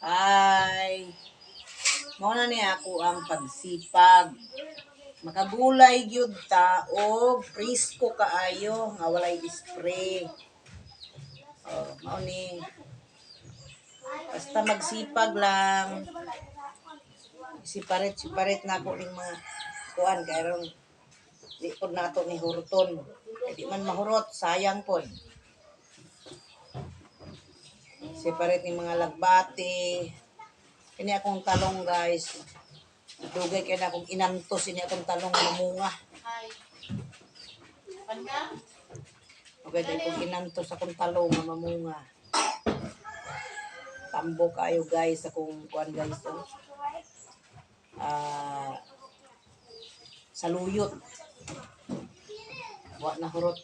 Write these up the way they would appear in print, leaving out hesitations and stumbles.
Ay, mao na ni ako ang pagsipag. Makagulay gyud ta og presko kaayo nga walay spray. Oh, mao ni basta magsipag lang. Siparet na ako ning mga kuan kay ron di pod nato ni huruton. Kay di man mahurot, sayang pod. Separate ni mga lagbati. Kini akong talong guys. Dugay kay na akong inantos ini akong talong mamunga. Okay, kay kung inantos akong talong nga mamunga. Tambo kayo guys akong kuan guys. Saluyot. Wa na hurot.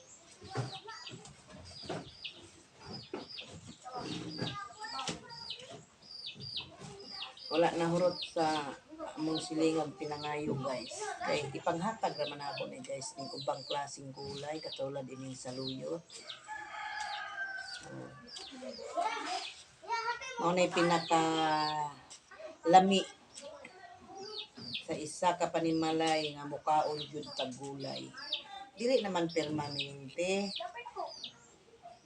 Wala na hurot sa among silingag pinangayo guys. Kay ipanghatag naman ako ni guys ning ubang klaseng gulay katulad ining saluyot. Mao na pinaka lami sa isa ka panimalay nga mukaon jud tag gulay. Dili naman permanente.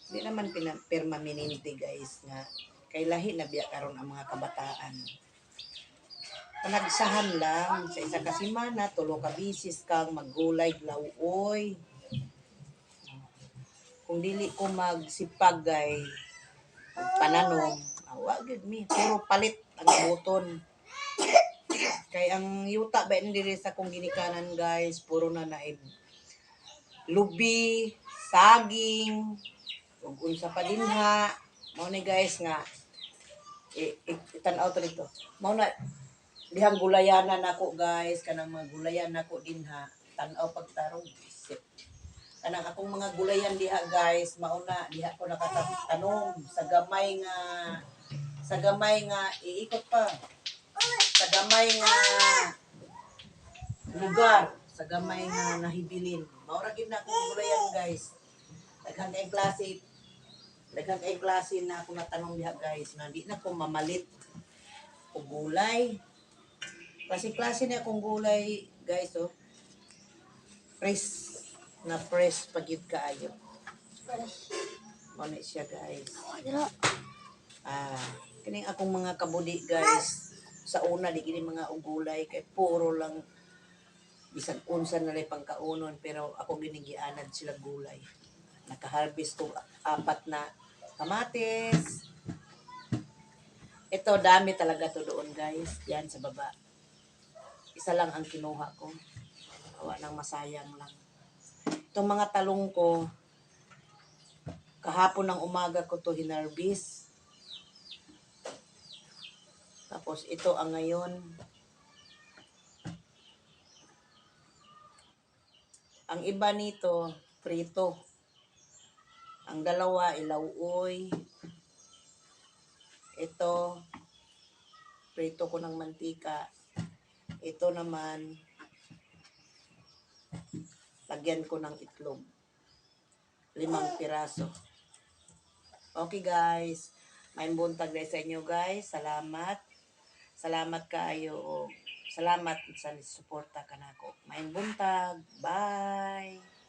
Dili naman permanente guys nga kay lahi na biya karon ang mga kabataan. Panagsahan lang sa isa ka semana, 3 ka bisis kang maggulay lauoy. Kung dili ko magsipag gay pananom, wa gyud mi puro palit ang buton. Kay ang yuta ba diri sa kong ginikanan guys, puro na naib lubi, saging, ug unsa pa dinha. Mao ni guys nga itan-aw to dito. Mao na dihang gulayanan nako guys, kanang mga gulayan nako dinha, tan-aw pagtarong isip. Kanang akong mga gulayan diha guys, mao na diha ko nakatanom sa gamay nga iikot pa. Sa gamay nga lugar, sa gamay nga nahibilin. Mao ra gid na akong gulayan guys. Daghang kay klase na ako natanong diha guys, na di na ko mamalit og gulay. Klase na akong gulay guys oh. Fresh pagid kaayo. Mao na siya guys. Kining akong mga kabudi guys, sa una di gini mga ugulay kay puro lang bisan unsa na lay pangkaunon, pero ako ginigianad sila gulay. Naka-harvest ko 4 na kamatis. Ito dami talaga to doon guys, diyan sa baba. Isa lang ang kinuha ko. Awa nang masayang lang. Itong mga talong ko, kahapon ng umaga ko to hinarvest. Tapos ito ang ngayon. Ang iba nito, prito. Ang dalawa, ilauoy. Ito, prito ko ng mantika. Ito naman, lagyan ko ng itlog. 5 piraso. Okay guys. May buntag na sa inyo guys. Salamat. Salamat kaayo. Salamat sa suporta kanako. May buntag. Bye.